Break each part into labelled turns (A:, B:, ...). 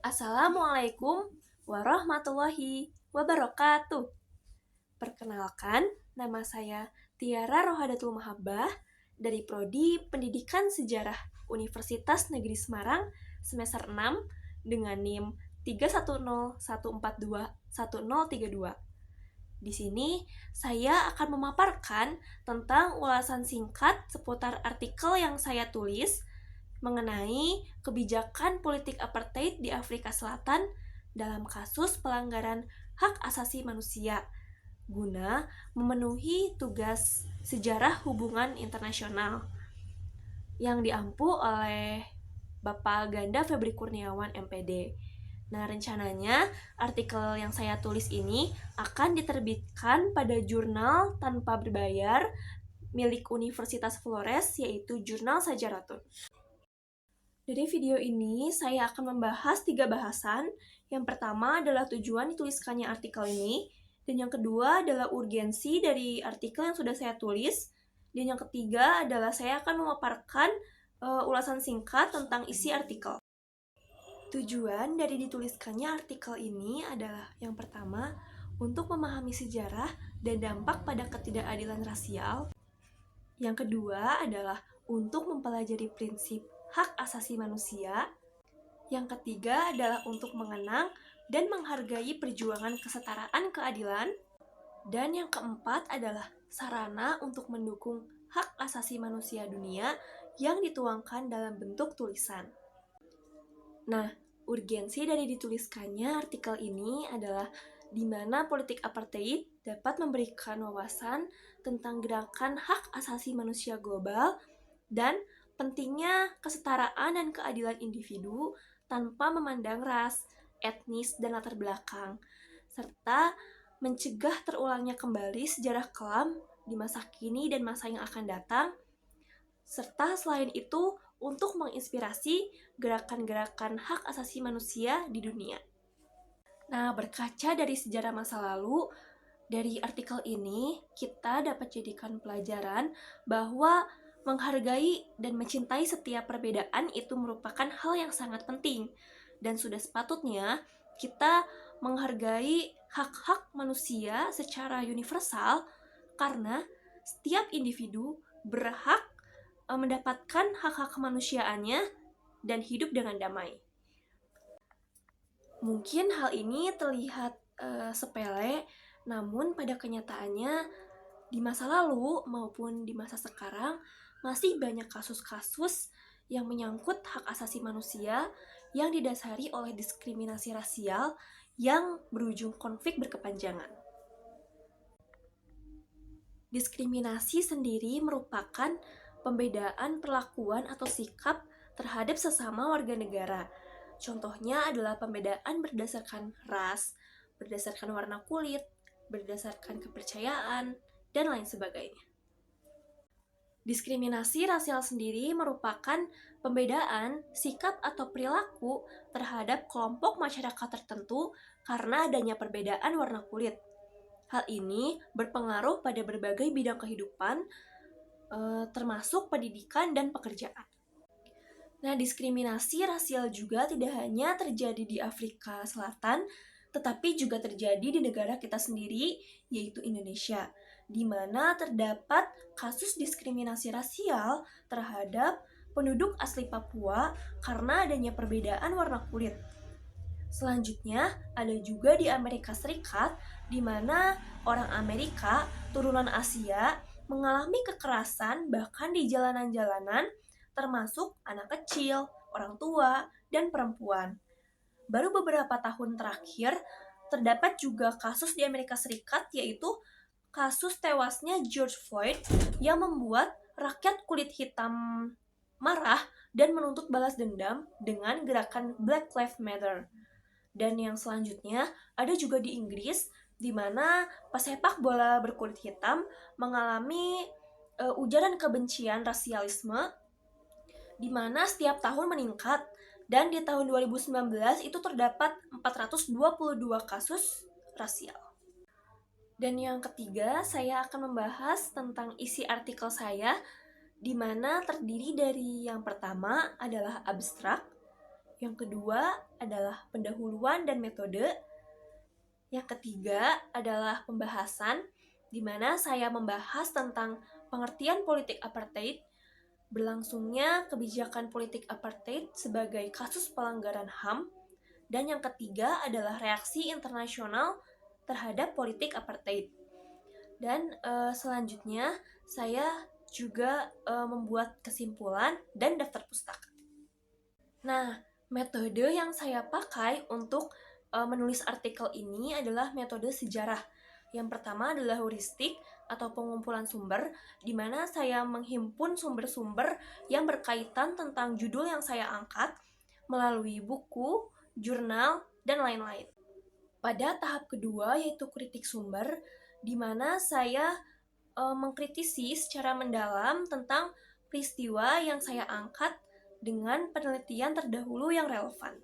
A: Assalamualaikum warahmatullahi wabarakatuh. Perkenalkan, nama saya Tiara Rohadatul Mahabbah dari Prodi Pendidikan Sejarah Universitas Negeri Semarang semester 6 dengan NIM 31014211032. Di sini saya akan memaparkan tentang ulasan singkat seputar artikel yang saya tulis mengenai kebijakan politik apartheid di Afrika Selatan dalam kasus pelanggaran hak asasi manusia guna memenuhi tugas sejarah hubungan internasional yang diampu oleh Bapak Ganda Febri Kurniawan MPD. Nah, rencananya artikel yang saya tulis ini akan diterbitkan pada jurnal tanpa berbayar milik Universitas Flores, yaitu Jurnal Sajaratun. Dari video ini, saya akan membahas 3 bahasan. Yang pertama adalah tujuan dituliskannya artikel ini, dan yang kedua adalah urgensi dari artikel yang sudah saya tulis, dan yang ketiga adalah saya akan memaparkan ulasan singkat tentang isi artikel. Tujuan dari dituliskannya artikel ini adalah yang pertama, untuk memahami sejarah dan dampak pada ketidakadilan rasial. Yang kedua adalah untuk mempelajari prinsip hak asasi manusia. Yang ketiga adalah untuk mengenang dan menghargai perjuangan kesetaraan keadilan. Dan yang keempat adalah sarana untuk mendukung hak asasi manusia dunia yang dituangkan dalam bentuk tulisan. Nah, urgensi dari dituliskannya artikel ini adalah di mana politik apartheid dapat memberikan wawasan tentang gerakan hak asasi manusia global dan pentingnya kesetaraan dan keadilan individu tanpa memandang ras, etnis, dan latar belakang, serta mencegah terulangnya kembali sejarah kelam di masa kini dan masa yang akan datang, serta selain itu untuk menginspirasi gerakan-gerakan hak asasi manusia di dunia. Nah, berkaca dari sejarah masa lalu, dari artikel ini kita dapat jadikan pelajaran bahwa menghargai dan mencintai setiap perbedaan itu merupakan hal yang sangat penting, dan sudah sepatutnya kita menghargai hak-hak manusia secara universal karena setiap individu berhak mendapatkan hak-hak kemanusiaannya dan hidup dengan damai. Mungkin hal ini terlihat sepele, namun pada kenyataannya di masa lalu maupun di masa sekarang masih banyak kasus-kasus yang menyangkut hak asasi manusia yang didasari oleh diskriminasi rasial yang berujung konflik berkepanjangan. Diskriminasi sendiri merupakan pembedaan perlakuan atau sikap terhadap sesama warga negara. Contohnya adalah pembedaan berdasarkan ras, berdasarkan warna kulit, berdasarkan kepercayaan, dan lain sebagainya. Diskriminasi rasial sendiri merupakan pembedaan sikap atau perilaku terhadap kelompok masyarakat tertentu karena adanya perbedaan warna kulit. Hal ini berpengaruh pada berbagai bidang kehidupan, termasuk pendidikan dan pekerjaan. Nah, diskriminasi rasial juga tidak hanya terjadi di Afrika Selatan, tetapi juga terjadi di negara kita sendiri, yaitu Indonesia, di mana terdapat kasus diskriminasi rasial terhadap penduduk asli Papua karena adanya perbedaan warna kulit. Selanjutnya, ada juga di Amerika Serikat, di mana orang Amerika turunan Asia mengalami kekerasan bahkan di jalanan-jalanan, termasuk anak kecil, orang tua, dan perempuan. Baru beberapa tahun terakhir, terdapat juga kasus di Amerika Serikat, yaitu kasus tewasnya George Floyd yang membuat rakyat kulit hitam marah dan menuntut balas dendam dengan gerakan Black Lives Matter. Dan yang selanjutnya ada juga di Inggris, di mana pesepak bola berkulit hitam mengalami ujaran kebencian rasialisme, di mana setiap tahun meningkat, dan di tahun 2019 itu terdapat 422 kasus rasial. Dan yang ketiga, saya akan membahas tentang isi artikel saya, di mana terdiri dari yang pertama adalah abstrak, Yang kedua adalah pendahuluan dan metode. Yang ketiga adalah pembahasan, di mana saya membahas tentang pengertian politik apartheid, berlangsungnya kebijakan politik apartheid sebagai kasus pelanggaran HAM, dan yang ketiga adalah reaksi internasional terhadap politik apartheid. Dan selanjutnya saya juga membuat kesimpulan dan daftar pustaka. Nah, metode yang saya pakai untuk menulis artikel ini adalah metode sejarah. Yang pertama adalah heuristik atau pengumpulan sumber, di mana saya menghimpun sumber-sumber yang berkaitan tentang judul yang saya angkat melalui buku, jurnal, dan lain-lain. Pada tahap kedua yaitu kritik sumber, di mana saya mengkritisi secara mendalam tentang peristiwa yang saya angkat dengan penelitian terdahulu yang relevan.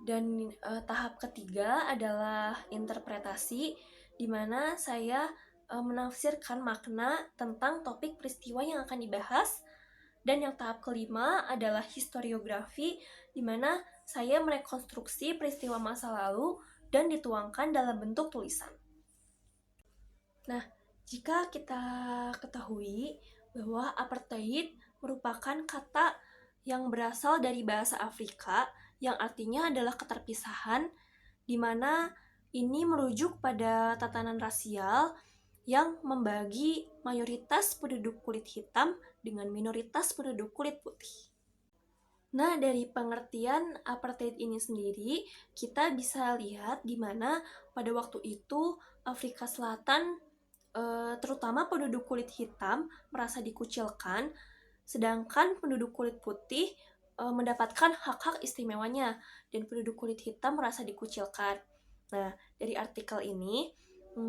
A: Dan tahap ketiga adalah interpretasi, di mana saya menafsirkan makna tentang topik peristiwa yang akan dibahas. Dan yang tahap kelima adalah historiografi, di mana saya merekonstruksi peristiwa masa lalu dan dituangkan dalam bentuk tulisan. Nah, jika kita ketahui bahwa apartheid merupakan kata yang berasal dari bahasa Afrika yang artinya adalah keterpisahan, di mana ini merujuk pada tatanan rasial yang membagi mayoritas penduduk kulit hitam dengan minoritas penduduk kulit putih. Nah, dari pengertian apartheid ini sendiri, kita bisa lihat di mana pada waktu itu Afrika Selatan, terutama penduduk kulit hitam, merasa dikucilkan, sedangkan penduduk kulit putih mendapatkan hak-hak istimewanya, dan penduduk kulit hitam merasa dikucilkan. Nah, dari artikel ini,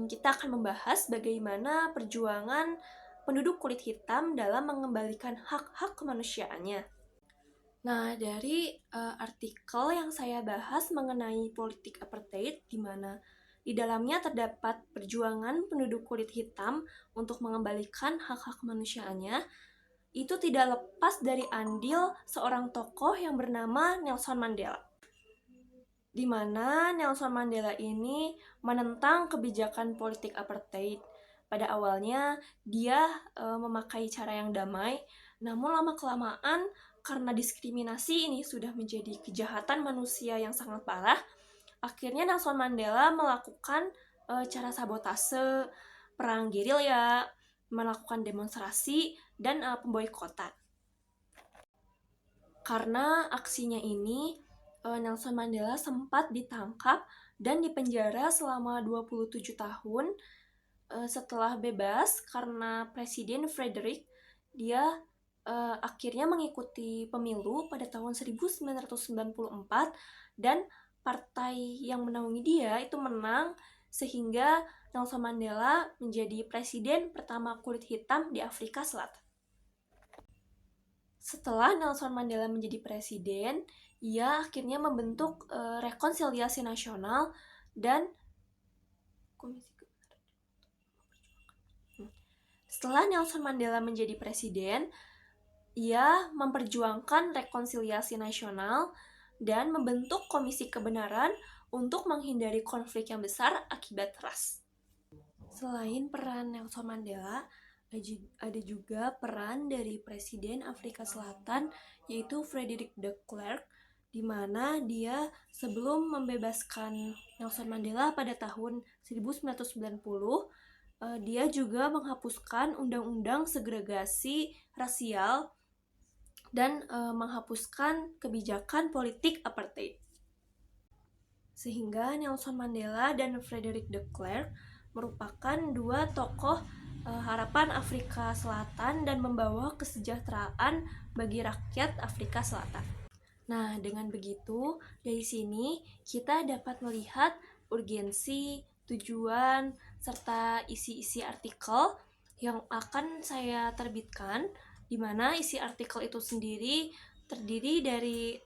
A: kita akan membahas bagaimana perjuangan penduduk kulit hitam dalam mengembalikan hak-hak kemanusiaannya. Nah, dari artikel yang saya bahas mengenai politik apartheid, di mana di dalamnya terdapat perjuangan penduduk kulit hitam untuk mengembalikan hak-hak kemanusiaannya, itu tidak lepas dari andil seorang tokoh yang bernama Nelson Mandela. Di mana Nelson Mandela ini menentang kebijakan politik apartheid. Pada awalnya, dia memakai cara yang damai, namun lama-kelamaan karena diskriminasi ini sudah menjadi kejahatan manusia yang sangat parah, akhirnya Nelson Mandela melakukan cara sabotase, perang gerilya, melakukan demonstrasi, dan pemboikotan. Karena aksinya ini, Nelson Mandela sempat ditangkap dan dipenjara selama 27 tahun. Setelah bebas karena Presiden Frederick, dia akhirnya mengikuti pemilu pada tahun 1994 dan partai yang menaungi dia itu menang, sehingga Nelson Mandela menjadi presiden pertama kulit hitam di Afrika Selatan. Setelah Nelson Mandela menjadi presiden, ia akhirnya membentuk Rekonsiliasi Nasional dan Setelah Nelson Mandela menjadi presiden, ia memperjuangkan rekonsiliasi nasional dan membentuk Komisi Kebenaran untuk menghindari konflik yang besar akibat ras. Selain peran Nelson Mandela, ada juga peran dari Presiden Afrika Selatan, yaitu Frederick de Klerk, di mana dia sebelum membebaskan Nelson Mandela pada tahun 1990, dia juga menghapuskan undang-undang segregasi rasial dan menghapuskan kebijakan politik apartheid. Sehingga Nelson Mandela dan Frederick de Klerk merupakan dua tokoh harapan Afrika Selatan dan membawa kesejahteraan bagi rakyat Afrika Selatan. Nah, dengan begitu, dari sini kita dapat melihat urgensi, tujuan, serta isi-isi artikel yang akan saya terbitkan, di mana isi artikel itu sendiri terdiri dari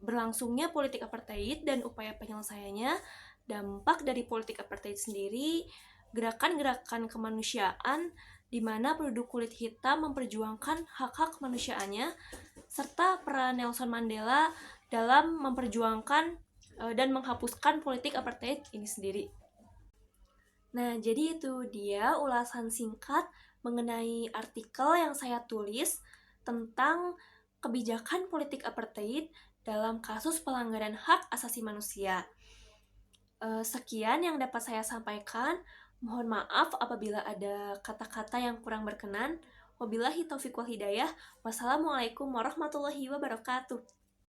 A: berlangsungnya politik apartheid dan upaya penyelesaiannya, dampak dari politik apartheid sendiri, gerakan-gerakan kemanusiaan di mana penduduk kulit hitam memperjuangkan hak-hak kemanusiaannya, serta peran Nelson Mandela dalam memperjuangkan dan menghapuskan politik apartheid ini sendiri. Nah, jadi itu dia ulasan singkat mengenai artikel yang saya tulis tentang kebijakan politik apartheid dalam kasus pelanggaran hak asasi manusia. Sekian yang dapat saya sampaikan. Mohon maaf apabila ada kata-kata yang kurang berkenan. Wabillahi taufiq wal hidayah. Wassalamualaikum warahmatullahi wabarakatuh.